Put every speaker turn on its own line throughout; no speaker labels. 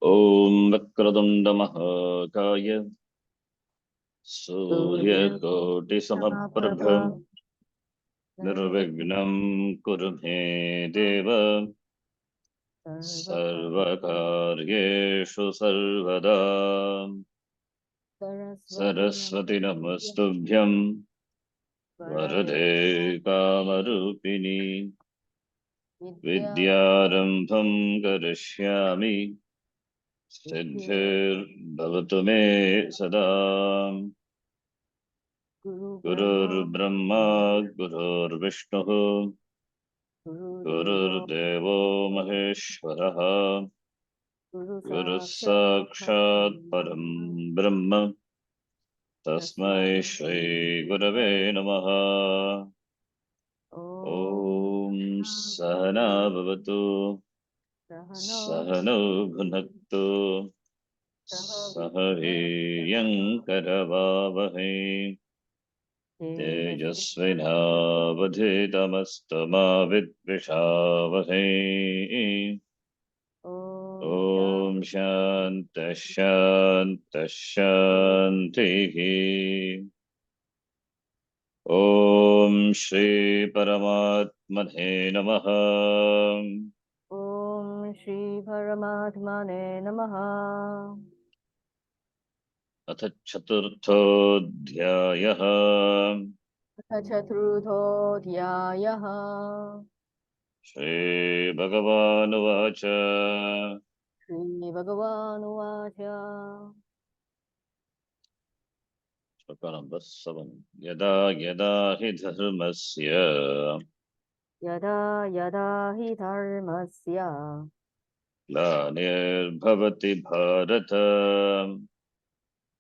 Om Vakradanda Mahakaya Surya Samaprabha
Suryakotisamaprabha
Nirvignam Kurume Deva Sarvakaryeshu Sarvada
Saraswati
Saraswati Namastubhyam Varade Kamarupini
Vidya
Vidyarambham Karishyami
Vidya
Siddhir Bhavatu Me Sada
Guru
Gurur
Brahma
Brahma Gurur Vishnu
Guru Devo
Gurudevo Maheshwaraha
Guru
Guru
Sakshat
Sakshat Param
Param
Brahma Tasmai
Tasmai
Shri Gurave Namaha.
Om
Om Sahana
Bhagavatu
Bhavatu
Sahano
Sahano Bhunaktu Sahaviryan Karavavahe
Tejasvina
Tejasvinavadhitamastama Vidvishavahe.
Om
Om
Shanti
Shanta Shanta Shanti. Om Shri Paramatmane Namaha.
Om Shri Paramatmane Namaha
Atha Chaturthodhyayah.
Chaturthodhyayah
Shri Bhagavan Vacha.
Shri Bhagavan Uvacha
Shloka number 7. Yada yada hi dharmasya
Yada Yada Hi Dharmasya
ग्लानिर्भवति Bharat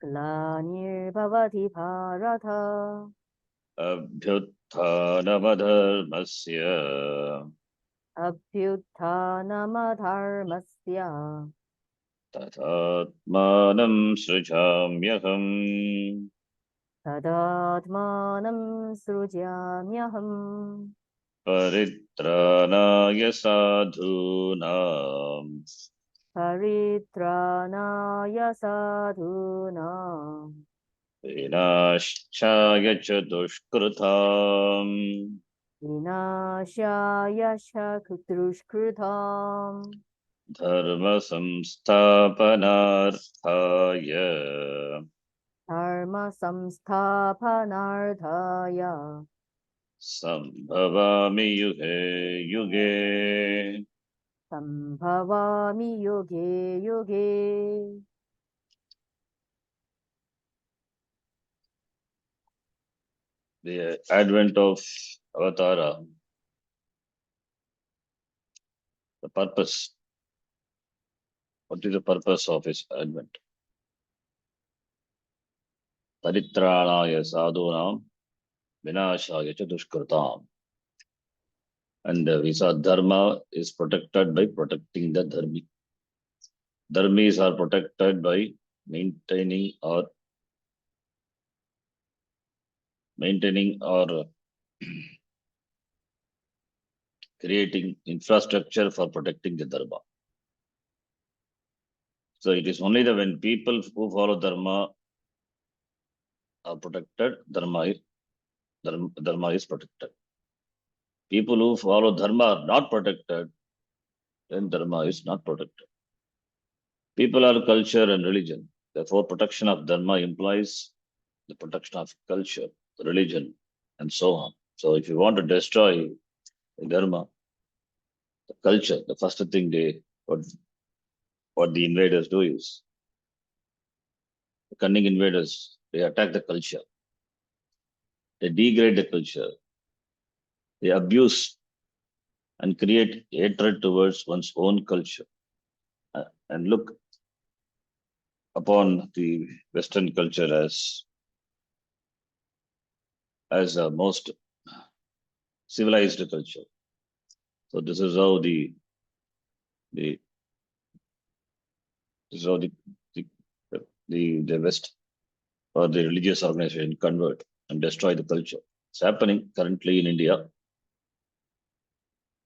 Glanirvavati Bharata
अभ्युत्थानमधर्मस्य
Abhyuttanamadharmasya
तथात्मानं सृजाम्यहम्.
Tadatmanam Srujamyaham
परित्राणाय साधूनां
Paritranaya Sadhunam
विनाशाय च दुष्कृताम्.
Vinashaya Shakutrushkritam
धर्म संस्थापनार्थाय
Dharma Samsthapanardhaya
संभवामि युगे युगे.
Sambhavami Yuge Yuge.
The advent of Avatara, the purpose. What is the purpose of his advent? Paritranaya sadhunam vinashaya cha dushkritam. And we saw dharma is protected by protecting the dharmi. Dharmis are protected by maintaining or creating infrastructure for protecting the dharma. So it is only when people who follow dharma are protected, dharma is protected. People who follow dharma are not protected, then dharma is not protected. People are culture and religion. Therefore, protection of dharma implies the protection of culture, religion, and so on. So if you want to destroy the dharma, the culture, the first thing what the invaders do is, the cunning invaders, they attack the culture. They degrade the culture. They abuse and create hatred towards one's own culture. And look upon the Western culture as a most civilized culture. So this is how the this is how the West or the religious organization convert and destroy the culture. It's happening currently in India.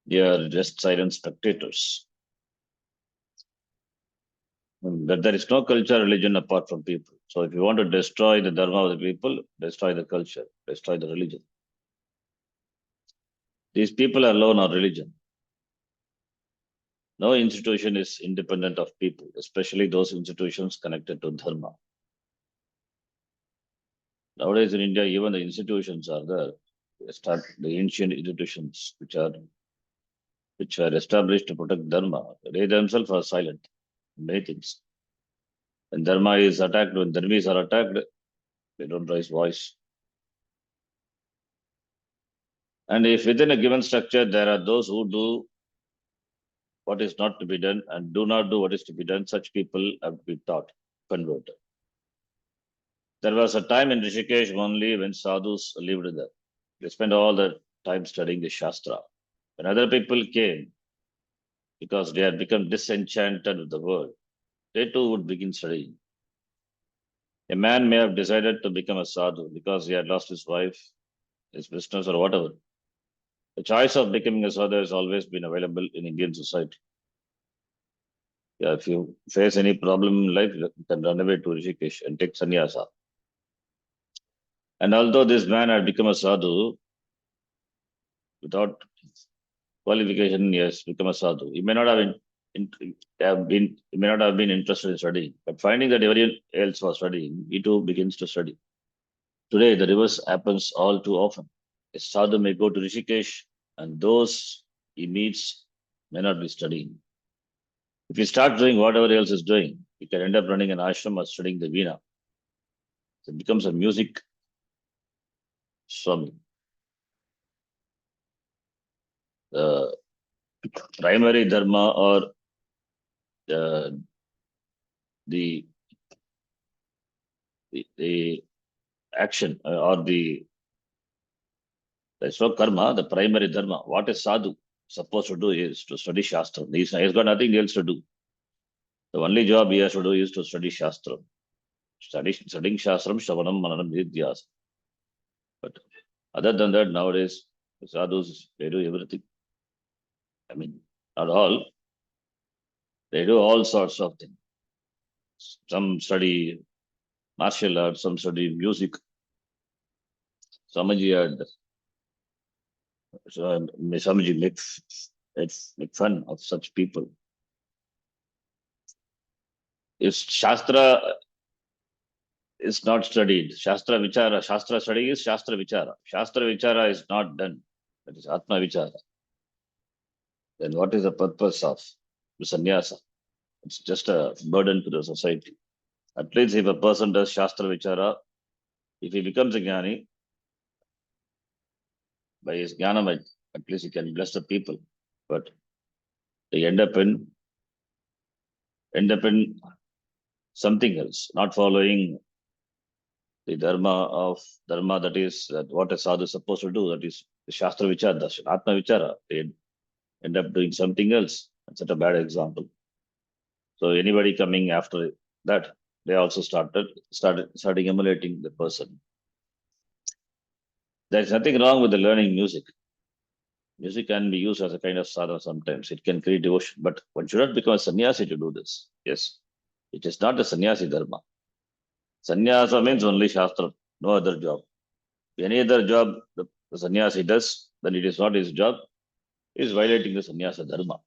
They are just silent spectators. That there is no culture, religion apart from people. So if you want to destroy the dharma of the people, destroy the culture, destroy the religion. These people alone are religion. No institution is independent of people, especially those institutions connected to dharma. Nowadays in India, even the institutions are there. The ancient institutions which were established to protect dharma. They themselves are silent. Many things. When dharma is attacked, when dharmis are attacked, they don't raise voice. And if within a given structure there are those who do what is not to be done and do not do what is to be done, such people have to be taught, converted. There was a time in Rishikesh only when sadhus lived there. They spent all their time studying the Shastra. When other people came, because they had become disenchanted with the world, they too would begin studying. A man may have decided to become a sadhu because he had lost his wife, his business, or whatever. The choice of becoming a sadhu has always been available in Indian society. Yeah, if you face any problem in life, you can run away to Rishikesh and take sannyasa. And although this man had become a sadhu without qualification, he has become a sadhu. He may not have been interested in studying, but finding that everyone else was studying, he too begins to study. Today, the reverse happens all too often. A sadhu may go to Rishikesh, and those he meets may not be studying. If you start doing whatever else is doing, you can end up running an ashram or studying the Veena. So it becomes a music swami. The primary dharma or uh, the, the action or there's no karma, the primary dharma. What is sadhu supposed to do is to study Shastra. He's got nothing else to do. The only job he has to do is to study Shastra. Studying Shastram, Shravanam, Mananam, Nidhyas. But other than that, nowadays, the sadhus, they do everything. I mean, not all. They do all sorts of things. Some study martial arts, some study music. Swamiji Swamiji make fun of such people. If Shastra is not studied, Shastra study is Shastra Vichara. Shastra Vichara is not done. That is Atma Vichara. Then what is the purpose of the sannyasa? It's just a burden to the society. At least if a person does Shastra Vichara, if he becomes a Jnani, by his Jnanam, at least he can bless the people. But they end up in something else, not following the dharma that is that what a sadhu is supposed to do, that is the Shastra Vichara, Darshan, Atma Vichara. They end up doing something else. That's such a bad example. So anybody coming after that, they also started emulating the person. There's nothing wrong with the learning music. Music can be used as a kind of sadhana sometimes. It can create devotion, but one should not become a sannyasi to do this. Yes, it is not a sannyasi dharma. Sannyasa means only Shastra, no other job. Any other job the sannyasi does, then it is not his job, he is violating the sannyasa dharma.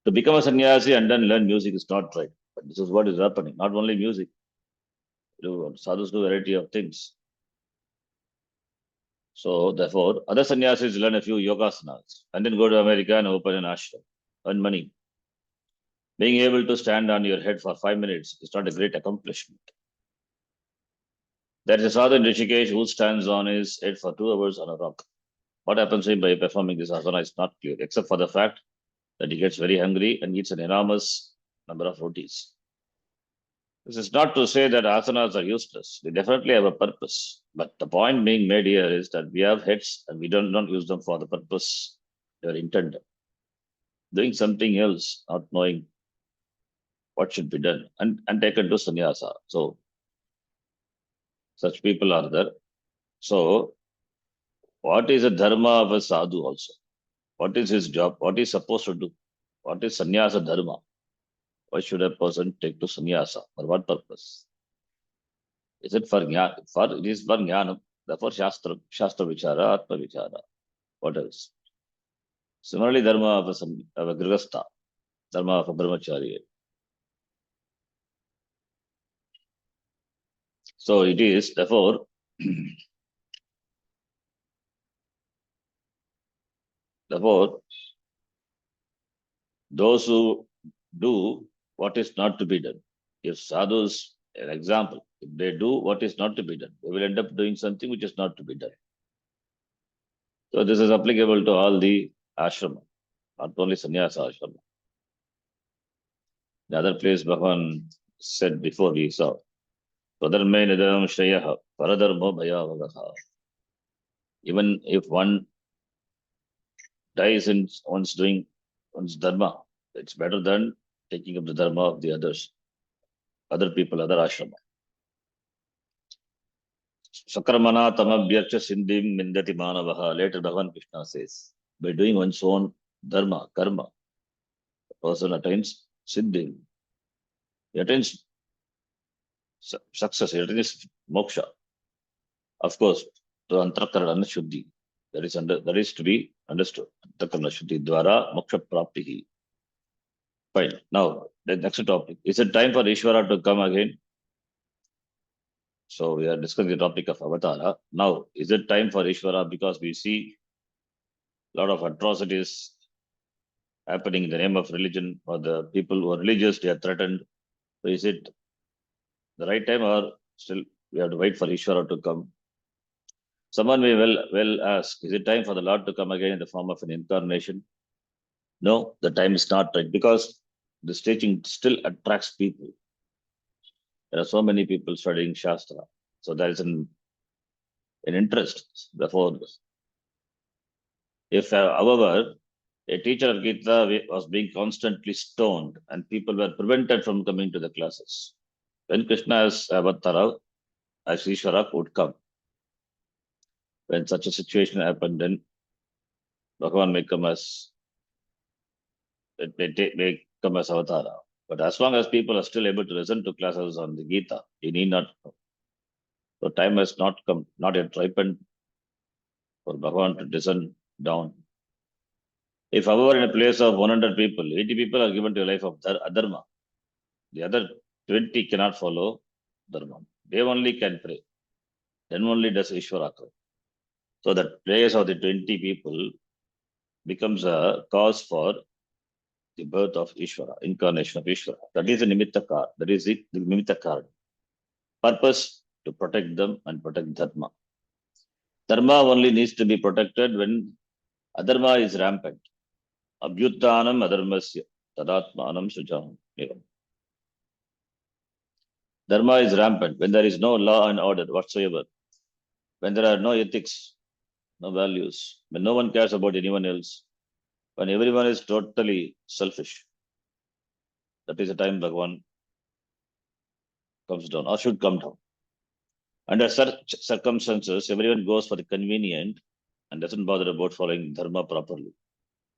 To become a sannyasi and then learn music is not right. But this is what is happening. Not only music, sadhus do a variety of things. So therefore, other sannyasis learn a few yogasanas and then go to America and open an ashram, earn money. Being able to stand on your head for 5 minutes is not a great accomplishment. There is a sadhu in Rishikesh who stands on his head for 2 hours on a rock. What happens to him by performing this asana is not clear, except for the fact that he gets very hungry and eats an enormous number of rotis. This is not to say that asanas are useless. They definitely have a purpose. But the point being made here is that we have heads and we don't use them for the purpose they are intended. Doing something else, not knowing what should be done, and taken to sannyasa. So such people are there. So what is the dharma of a sadhu also? What is his job? What is supposed to do? What is sannyasa dharma? Why should a person take to sannyasa? For what purpose? Is it for jnana? It is for jnana. Therefore, shastra vichara, atma vichara. What else? Similarly, dharma of a grihastha, dharma of a brahmachari. So it is, therefore, therefore, those who do what is not to be done. If sadhus, an example, if they do what is not to be done, they will end up doing something which is not to be done. So this is applicable to all the ashrama, not only sannyasa ashrama. The other place Bhagavan said before we saw, Swadharme nidam shreyaha paradharmo bhayavagaha. Even if one dies in one's doing one's dharma, it's better than taking up the dharma of the others, other people, other ashrama. Sakramana tamabhyarcha sindhim mindati manavaha. Later Bhagavan Krishna says, by doing one's own dharma, karma, the person attains siddhi. He attains success, he attains moksha. Of course, to antarkarana shuddhi. That is to be understood. Antarkarana shuddhi dwara moksha praptihi. Fine. Now, the next topic. Is it time for Ishvara to come again? So we are discussing the topic of avatara. Now, is it time for Ishvara? Because we see a lot of atrocities happening in the name of religion, or the people who are religious, they are threatened. So is it the right time, or still we have to wait for Ishvara to come? Someone may well ask, is it time for the Lord to come again in the form of an incarnation? No, the time is not right, because this teaching still attracts people. There are so many people studying Shastra. So there is an interest. Therefore, if, however, a teacher of Gita was being constantly stoned and people were prevented from coming to the classes, when Krishna's avatara, as Ishvara, would come, when such a situation happened, then Bhagavan may come as avatara. But as long as people are still able to listen to classes on the Gita, you need not come. So time has not come, not yet ripened for Bhagavan to descend down. If, however, in a place of 100 people, 80 people are given to a life of adharma, the other 20 cannot follow dharma. They only can pray. Then only does Ishvara come. So the prayers of the 20 people becomes a cause for the birth of Ishvara, incarnation of Ishvara. That is the Nimittakar. That is the Nimittakar. Purpose to protect them and protect Dharma. Dharma only needs to be protected when adharma is rampant. Abhyuttanam adharmasya tadatmanam sujam. Dharma is rampant when there is no law and order whatsoever, when there are no ethics, no values, when no one cares about anyone else, when everyone is totally selfish. That is the time Bhagavan comes down or should come down. Under such circumstances, everyone goes for the convenient and doesn't bother about following dharma properly.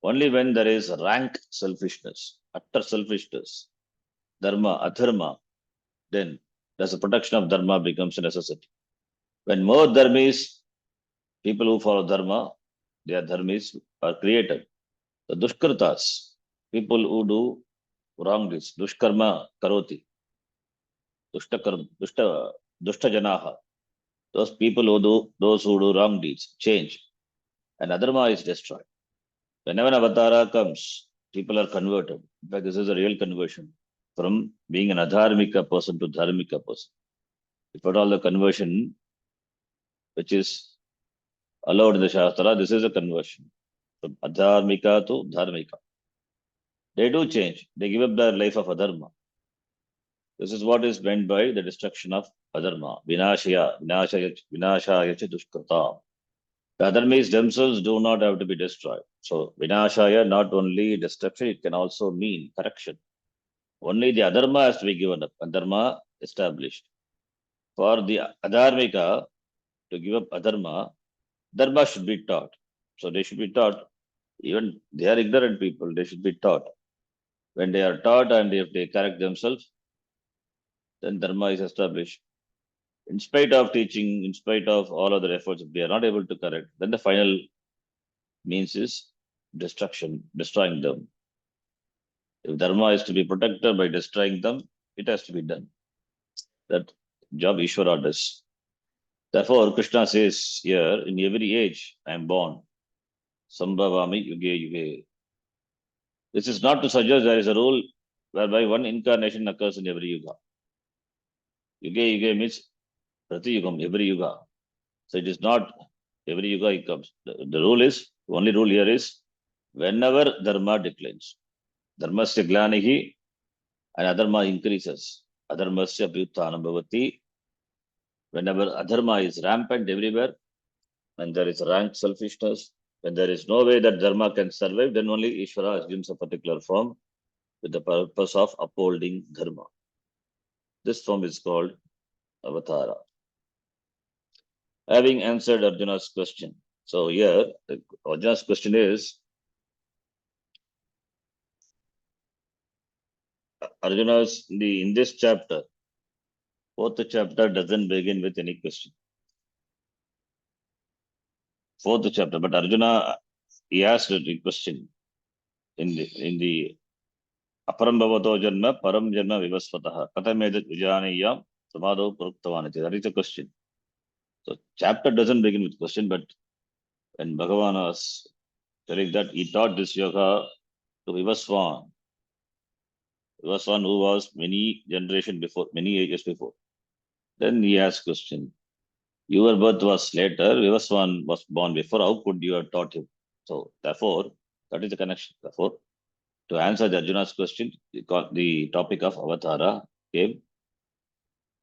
Only when there is rank selfishness, utter selfishness, dharma, adharma, then does the protection of dharma becomes a necessity. When more dharmis, people who follow dharma, their dharmis are created. The dushkartas, people who do wrong deeds, dushkarma karoti, dushta janaha, those people those who do wrong deeds, change, and adharma is destroyed. Whenever an avatara comes, people are converted. In fact, this is a real conversion from being an adharmika person to dharmika person. If at all the conversion which is allowed in the Shastra, this is a conversion from adharmika to dharmika. They do change. They give up their life of adharma. This is what is meant by the destruction of adharma. Vinashaya cha dushkrata. The adharmis themselves do not have to be destroyed. So vinashaya, not only destruction, it can also mean correction. Only the adharma has to be given up, adharma established. For the adharmika to give up adharma, dharma should be taught. So they should be taught, even they are ignorant people, they should be taught. When they are taught and if they correct themselves, then dharma is established. In spite of teaching, in spite of all other efforts, if they are not able to correct, then the final means is destruction, destroying them. If dharma is to be protected by destroying them, it has to be done. That job Ishvara does. Therefore, Krishna says here, in every age, I am born. Sambhavami yuge yuge. This is not to suggest there is a rule whereby one incarnation occurs in every yuga. Yuge yuge means prati yugam, every yuga. So it is not every yuga it comes. The rule is, only rule here is, whenever dharma declines, dharmasya glanihi and adharma increases. Adharmasya abhyuttanam bhavati. Whenever adharma is rampant everywhere, when there is rank selfishness, when there is no way that dharma can survive, then only Ishvara assumes a particular form with the purpose of upholding dharma. This form is called avatara. Having answered Arjuna's question. So here, Arjuna's question is, Arjuna's, in this chapter, fourth chapter doesn't begin with any question. Fourth chapter, but Arjuna, he asked a question in the aparam bhavato janma param janma vivasvataha katamedat vijaniyam samado pruktavanati. That is the question. So chapter doesn't begin with question, but when Bhagavan was telling that he taught this yoga to Vivaswan, Vivaswan who was many generation before, many ages before. Then he asked question. Your birth was later, Vivaswan was born before, how could you have taught him? So therefore, that is the connection. Therefore, to answer the Arjuna's question, the topic of Avatara came,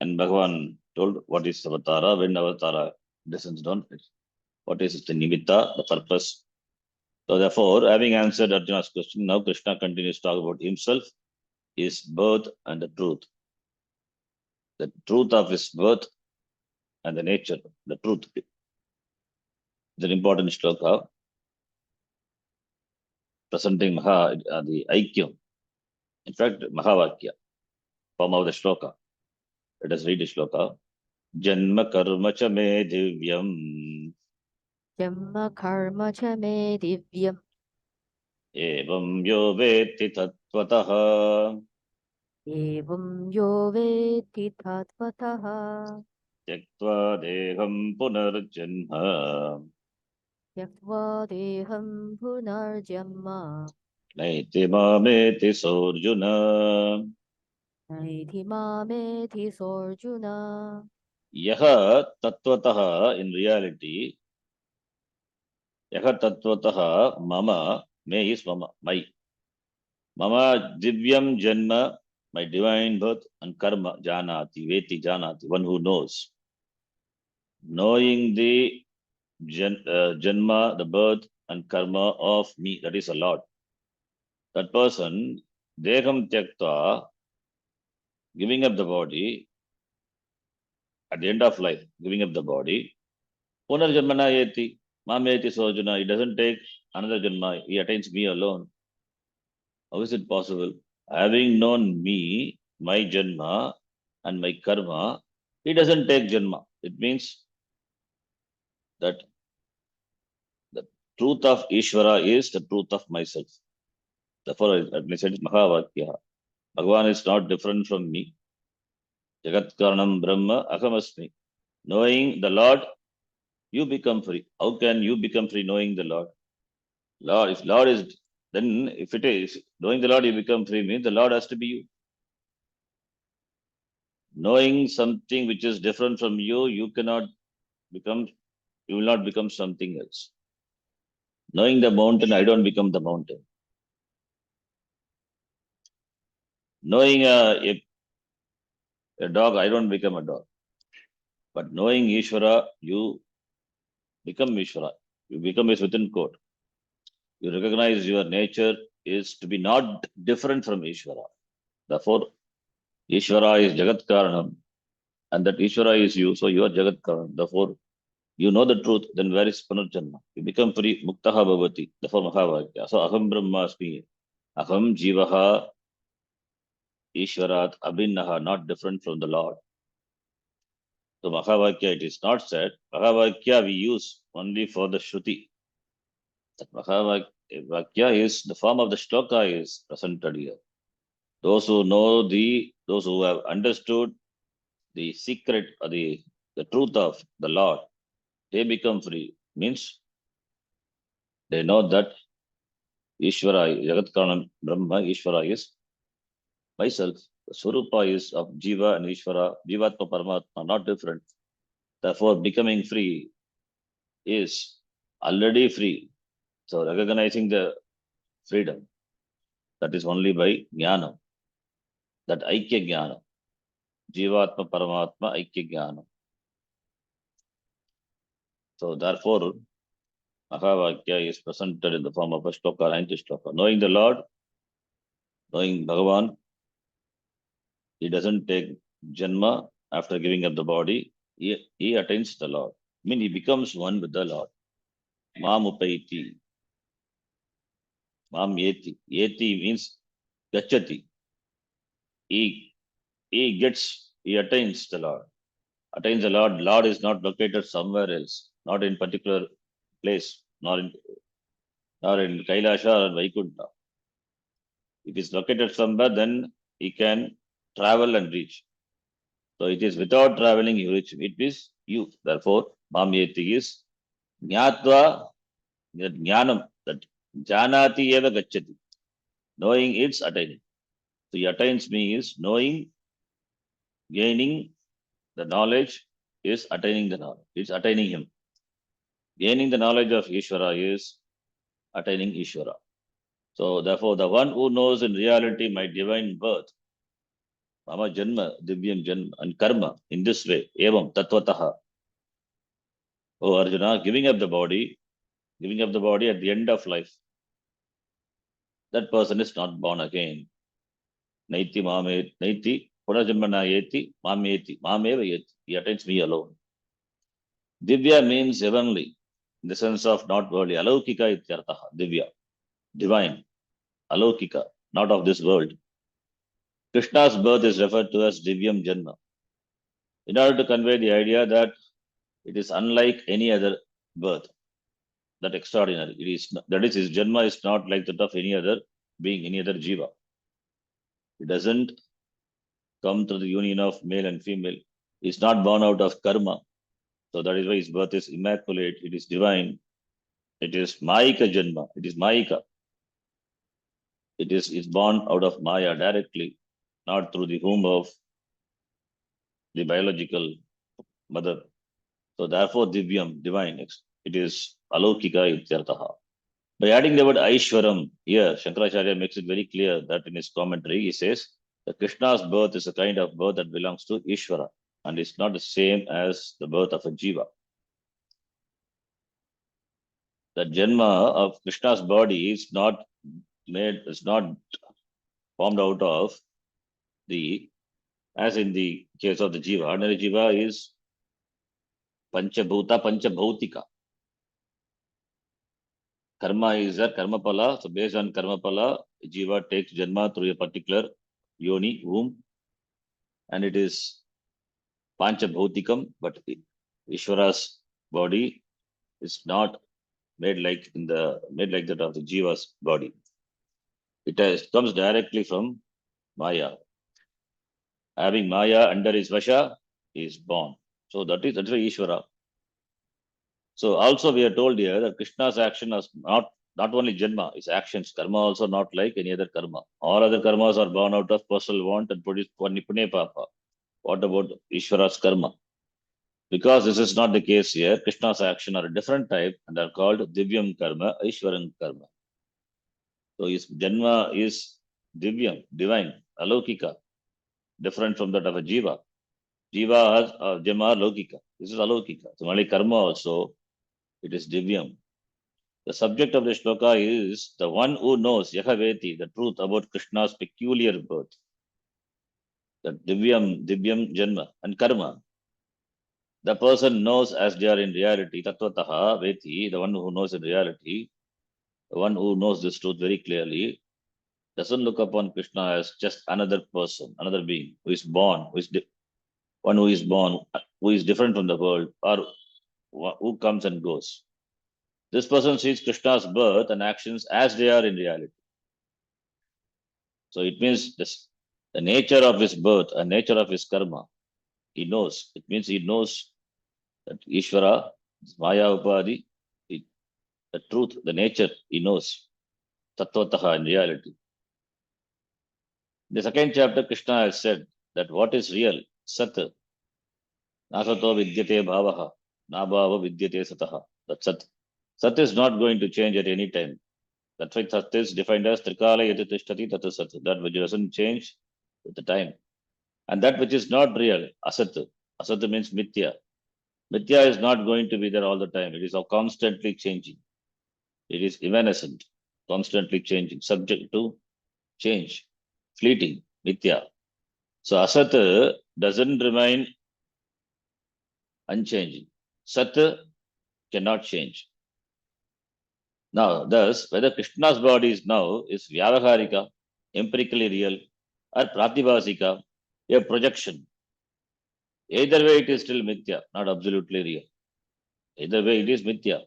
and Bhagavan told what is Avatara, when Avatara descends down, what is the Nimitta, the purpose. So therefore, having answered Arjuna's question, now Krishna continues to talk about himself, his birth and the truth. The truth of his birth and the nature, the truth. It's an important shloka presenting the Aikyam. In fact, Mahavakya, form of the shloka. Let us read the shloka. Janma karma cha me divyam
Jamma karma cha me divyam.
evam yo veti tattvataha
Evam yo veti tattvataha.
tyaktva deham punarjanma
Tyaktva deham punarjamma.
naiti mameti sorjuna
Naiti mameti sorjuna.
yaha tattvataha. In reality, yaha tattvataha mama, me is mama, my. Mama divyam janma, my divine birth, and karma janati, veti janati, one who knows. Knowing the janma, the birth and karma of me, that is a Lord. That person, deham tyakta, giving up the body, at the end of life, giving up the body, punar janmana yeti, mameti sojuna, he doesn't take another janma, he attains me alone. How is it possible? Having known me, my janma and my karma, he doesn't take janma. It means that the truth of Ishvara is the truth of myself. Therefore, I said Mahavakya. Bhagavan is not different from me. Jagat Karanam Brahma Ahamasmi. Knowing the Lord, you become free. How can you become free knowing the Lord? Lord, if Lord is, then if it is, knowing the Lord, you become free means the Lord has to be you. Knowing something which is different from you, you cannot become, you will not become something else. Knowing the mountain, I don't become the mountain. Knowing a dog, I don't become a dog. But knowing Ishvara, you become Ishvara. You become is within quote. You recognize your nature is to be not different from Ishvara. Therefore, Ishvara is Jagat Karanam, and that Ishvara is you, so you are Jagat Karanam. Therefore, you know the truth, then where is Punarjanma? You become free, Muktaha Bhavati, therefore Mahavakya. So Aham Brahmasmi, Aham Jivaha, Ishvarat abhinnaha, not different from the Lord. So Mahavakya, it is not said. Mahavakya we use only for the Shruti. That Mahavakya is the form of the shloka is presented here. Those who know those who have understood the secret or the truth of the Lord, they become free. Means they know that Ishvara, Jagat Karanam Brahma, Ishvara is myself. The Swarupa is of Jiva and Ishvara, Jivatma Paramatma are not different. Therefore, becoming free is already free. So recognizing the freedom, that is only by Jnana, that Aikya Jnana, Jivatma Paramatma Aikya Jnana. So therefore, Mahavakya is presented in the form of a shloka, 90 shloka. Knowing the Lord, knowing Bhagavan, he doesn't take Janma after giving up the body, he attains the Lord. I mean, he becomes one with the Lord. Mam upaiti, mam yeti. Yeti means gachati. He attains the Lord. Attains the Lord. Lord is not located somewhere else, not in particular place, nor in Kailasha or Vaikuntha. If it's located somewhere, then he can travel and reach. So it is without traveling you reach. It is you. Therefore, Mamyeti is Jnatva, that Jnanam, that Janati eva gachati. Knowing it's attaining. So he attains me is knowing, gaining the knowledge is attaining the knowledge. It's attaining him. Gaining the knowledge of Ishvara is attaining Ishvara. So therefore, the one who knows in reality my divine birth, Mama Janma, Divyam Janma, and Karma in this way, Evam Tatvataha. Oh Arjuna, giving up the body at the end of life, that person is not born again. Naiti Mame, Naiti, Punajanmana Yeti, Mameti, Mameva Yeti. He attains me alone. Divya means heavenly, in the sense of not worldly. Alaukika ityartaha, Divya, divine. Alaukika, not of this world. Krishna's birth is referred to as Divyam Janma, in order to convey the idea that it is unlike any other birth, that extraordinary. It is that is his Janma is not like that of any other being, any other Jiva. It doesn't come through the union of male and female. It's not born out of karma. So that is why his birth is immaculate. It is divine. It is Maika Janma. It is Maika. It is born out of Maya directly, not through the womb of the biological mother. So therefore, Divyam, divine, it is Alaukika Ityartaha. By adding the word Aishwaram here, Shankaracharya makes it very clear that in his commentary, he says that Krishna's birth is a kind of birth that belongs to Ishvara and is not the same as the birth of a Jiva. The Janma of Krishna's body is not formed out of as in the case of the Jiva. Ordinary Jiva is Panchabhuta, Panchabhautika. Karma is a karma pala. So based on karma pala, Jiva takes Janma through a particular yoni, womb, and it is Panchabhautikam, but Ishvara's body is not made like that of the Jiva's body. It comes directly from Maya. Having Maya under his Vasha, he is born. So that's why Ishvara. So also we are told here that Krishna's action is not only Janma, his actions, karma also not like any other karma. All other karmas are born out of personal want and produce Punya Papa. What about Ishvara's karma? Because this is not the case here, Krishna's action are a different type and are called Divyam Karma, Ishwaran Karma. So his Janma is Divyam, divine, Alaukika, different from that of a Jiva. Jiva has Janma Laukika. This is Alaukika. So only karma also, it is Divyam. The subject of the shloka is the one who knows Yahaveti, the truth about Krishna's peculiar birth. The Divyam Janma and Karma. The person knows as they are in reality, Tatvataha Veti, the one who knows in reality, the one who knows this truth very clearly, doesn't look upon Krishna as just another person, another being who is born, one who is born, who is different from the world, or who comes and goes. This person sees Krishna's birth and actions as they are in reality. So it means this, the nature of his birth and nature of his karma, he knows. It means he knows that Ishvara, Maya Upadhi, the truth, the nature, he knows. Tattvataha in reality. In the second chapter, Krishna has said that what is real, Sat, Nasato Vidyate Bhavaha, Nabhava Vidyate Sataha. That Sat. Sat is not going to change at any time. That's why Sat is defined as Trikala Yati Tishtati Tatu Sat. That which doesn't change with the time. And that which is not real, Asat. Asat means Mithya. Mithya is not going to be there all the time. It is constantly changing. It is evanescent, constantly changing, subject to change, fleeting, Mithya. So Asat doesn't remain unchanging. Sat cannot change. Now, thus, whether Krishna's body is now is Vyavaharika, empirically real, or Pratibhasika, a projection. Either way, it is still Mithya, not absolutely real. Either way, it is Mithya.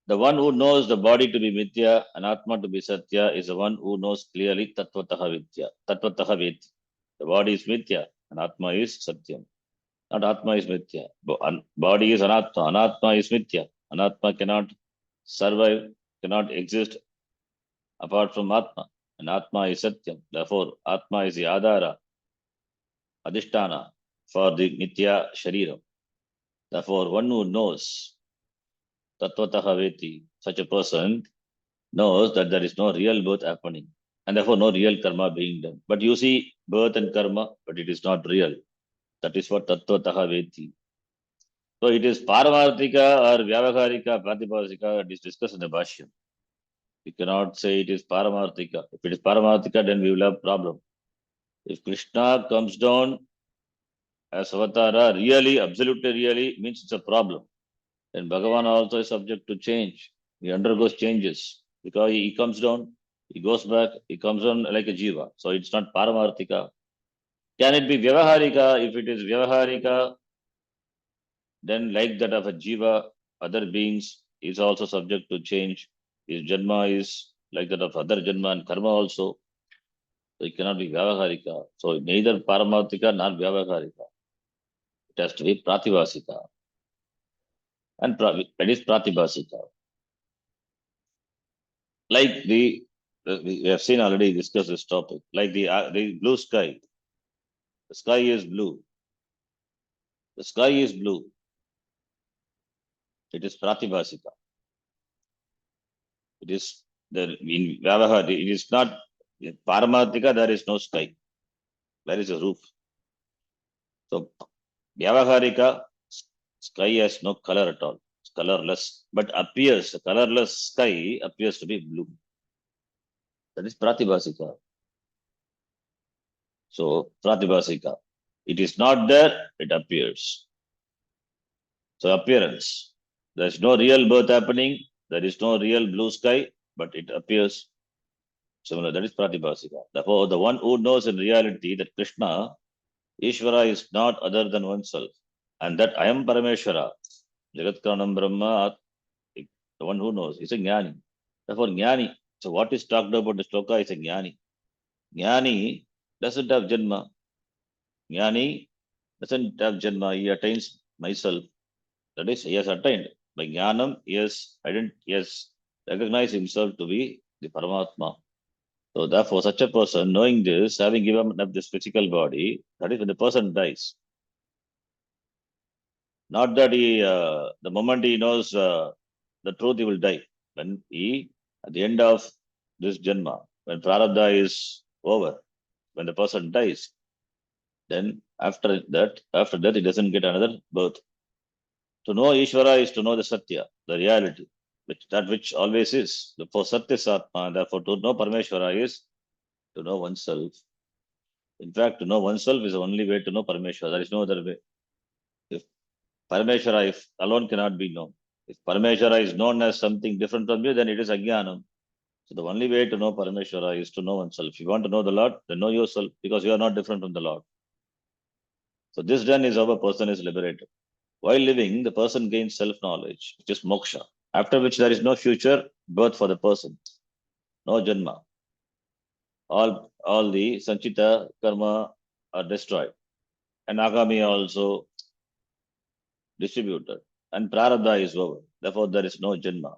The one who knows the body to be Mithya and Atma to be Satya is the one who knows clearly Tattvataha Vidya, Tattvataha Veti. The body is Mithya and Atma is Satyam. Not Atma is Mithya. Body is Anatma. Anatma is Mithya. Anatma cannot survive, cannot exist apart from Atma. And Atma is Satyam. Therefore, Atma is the Adhara, Adhisthana for the Mithya Sharira. Therefore, one who knows Tattvataha Veti, such a person knows that there is no real birth happening and therefore no real karma being done. But you see birth and karma, but it is not real. That is what Tattvataha Veti. So it is Paramarthika or Vyavaharika, Pratibhasika, it is discussed in the Bhashyam. We cannot say it is Paramarthika. If it is Paramarthika, then we will have problem. If Krishna comes down as Avatara, really, absolutely really, means it's a problem. Then Bhagavan also is subject to change. He undergoes changes because he comes down, he goes back, he comes down like a jiva. So it's not Paramarthika. Can it be Vyavaharika? If it is Vyavaharika, then like that of a jiva, other beings is also subject to change. His janma is like that of other janma and karma also. So it cannot be Vyavaharika. So neither Paramarthika nor Vyavaharika. It has to be Pratibhasika. And that is Pratibhasika. Like we have seen already discussed this topic. Like the blue sky. The sky is blue. The sky is blue. It is Pratibhasika. It is in Vyavahar. It is not in Paramarthika. There is no sky. There is a roof. So Vyavaharika, sky has no color at all. It's colorless, but appears the colorless sky appears to be blue. That is Pratibhasika. So Pratibhasika. It is not there, it appears. So appearance. There is no real birth happening. There is no real blue sky, but it appears similar. That is Pratibhasika. Therefore, the one who knows in reality that Krishna, Ishvara is not other than oneself, and that I am Parameshwara, Jagat Karanam Brahma, the one who knows, is a Jnani. Therefore, Jnani. So, what is talked about the sloka is a Jnani. Jnani doesn't have Janma. Jnani doesn't have Janma. He attains myself. That is, he has attained. By Jnanam, he has recognized himself to be the Paramatma. So therefore, such a person, knowing this, having given up this physical body, that is when the person dies. Not that the moment he knows the truth, he will die. When at the end of this Janma, when Prarabdha is over, when the person dies, then after that, he doesn't get another birth. To know Ishvara is to know the Satya, the reality, which always is. For Satya Satma, therefore to know Parameshwara is to know oneself. In fact, to know oneself is the only way to know Parameshwara. There is no other way. If Parameshwara alone cannot be known. If Parameshwara is known as something different from you, then it is Ajnanam. So the only way to know Parameshwara is to know oneself. If you want to know the Lord, then know yourself, because you are not different from the Lord. So this done is how a person is liberated. While living, the person gains self-knowledge, which is moksha, after which there is no future birth for the person, no janma. All the sanchita karma are destroyed, and agami also distributed, and prarabdha is over. Therefore, there is no janma.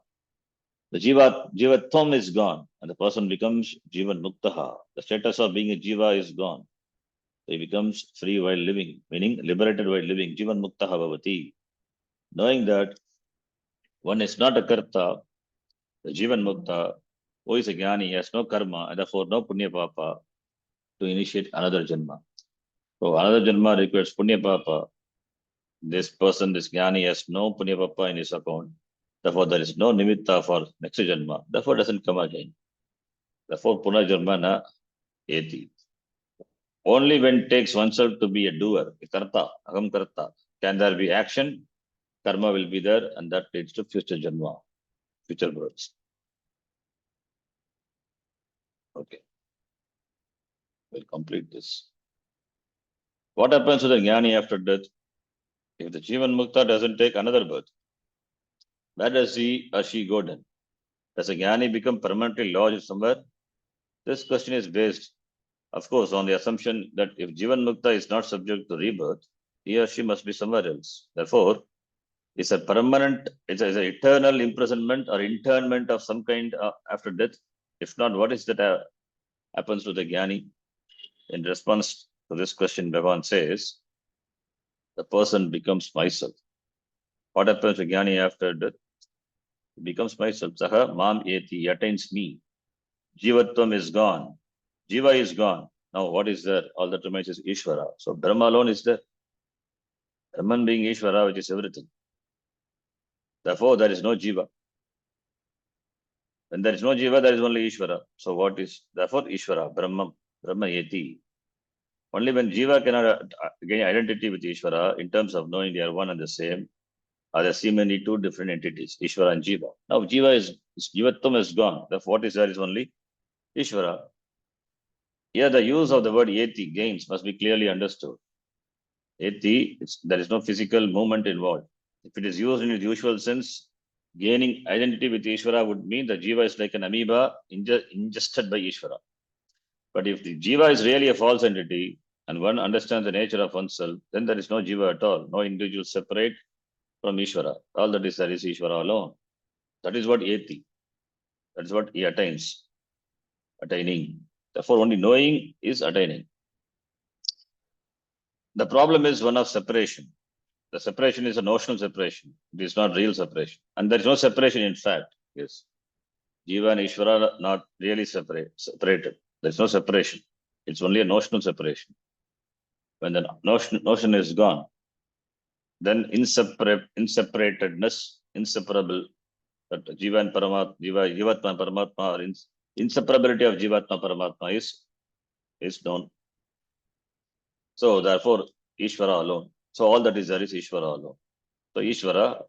The jivatvam is gone, and the person becomes jivan muktaha. The status of being a jiva is gone. So he becomes free while living, meaning liberated while living. Jivan muktaha bhavati. Knowing that one is not a karta, the jivan mukta, who is a jnani, has no karma, and therefore no punya papa to initiate another janma. So another janma requires punya papa. This person, this jnani, has no punya papa in his account. Therefore, there is no nimitta for next janma. Therefore, doesn't come again. Therefore, punarjanma na eti. Only when it takes oneself to be a doer, a karta, agam karta, can there be action, karma will be there, and that leads to future janma, future births. Okay, we'll complete this. What happens to the jnani after death? If the Jivan Mukta doesn't take another birth, where does he or she go then? Does a jnani become permanently lodged somewhere? This question is based, of course, on the assumption that if Jivan Mukta is not subject to rebirth, he or she must be somewhere else. Therefore, it's a permanent, it's an eternal imprisonment or internment of some kind after death. If not, what is that happens to the jnani? In response to this question, Bhagavan says, the person becomes myself. What happens to jnani after death? He becomes myself. Saha mam eti, he attains me. Jivatvam is gone. Jiva is gone. Now what is there? All that remains is Ishvara. So Brahma alone is there. Brahman being Ishvara, which is everything. Therefore, there is no Jiva. When there is no Jiva, there is only Ishvara. So what is, therefore, Ishvara, Brahma Yeti. Only when Jiva cannot gain identity with Ishvara in terms of knowing they are one and the same, are there seemingly two different entities, Ishvara and Jiva. Now Jivatvam is gone. Therefore, what is there is only Ishvara. Here the use of the word Yeti, gains, must be clearly understood. Yeti, there is no physical movement involved. If it is used in its usual sense, gaining identity with Ishvara would mean that Jiva is like an amoeba ingested by Ishvara. But if the Jiva is really a false entity and one understands the nature of oneself, then there is no Jiva at all, no individual separate from Ishvara. All that is there is Ishvara alone. That is what Yeti, that is what he attains, attaining. Therefore, only knowing is attaining. The problem is one of separation. The separation is a notional separation. It is not real separation. And there is no separation in fact. Yes. Jiva and Ishvara are not really separated. There is no separation. It's only a notional separation. When the notion is gone, then inseparatedness, inseparable, that Jiva and Paramatma, Jivatma and Paramatma are inseparability of Jivatma Paramatma is known. So therefore, Ishvara alone. So all that is there is Ishvara alone. So Ishvara,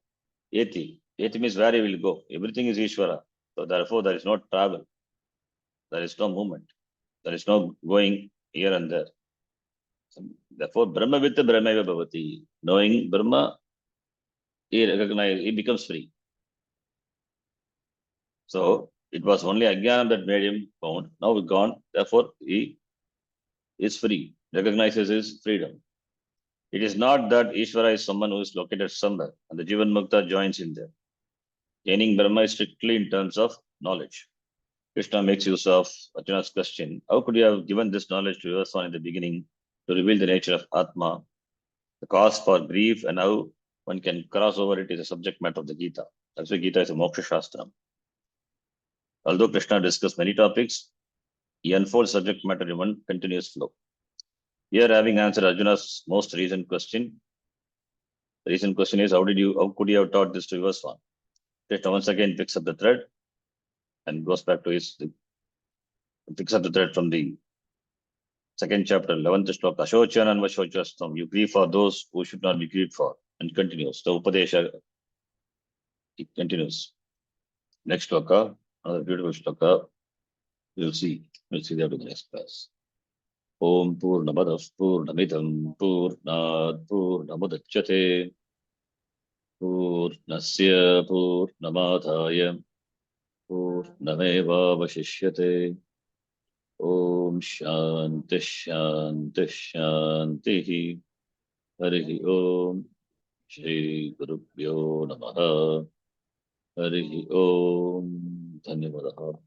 Yeti. Yeti means where he will go. Everything is Ishvara. So therefore, there is no travel. There is no movement. There is no going here and there. So, therefore, Brahma with Brahma Bhavati. Knowing Brahma, he becomes free. So it was only Ajnana that made him bound. Now gone. Therefore, he is free. Recognizes his freedom. It is not that Ishvara is someone who is located somewhere and the Jivan Mukta joins in there. Gaining Brahma is strictly in terms of knowledge. Krishna makes use of Arjuna's question. How could you have given this knowledge to yourself in the beginning to reveal the nature of Atma, the cause for grief, and how one can cross over it is a subject matter of the Gita. That's why Gita is a Moksha Shastra. Although Krishna discussed many topics, he unfolds subject matter in one continuous flow. Here, having answered Arjuna's most recent question, the recent question is, how could you have taught this to Vivaswan? Krishna once again picks up the thread and goes back to picks up the thread from the second chapter, 11th shloka, Ashochan and Vashochastam. You grieve for those who should not be grieved for, and continues. The Upadesha, it continues. Next shloka, Another beautiful shloka. We'll see. We'll see that in the next class. Om Purnamadav Purnamidam Purnat Purnamudachyate Purnasya Purnamadhaya Purnamevavashishyate. Om Shanti Shanti Shanti. Harihi Om. Shri Gurubhyo Namaha. Harihi Om. Dhanyavadaha.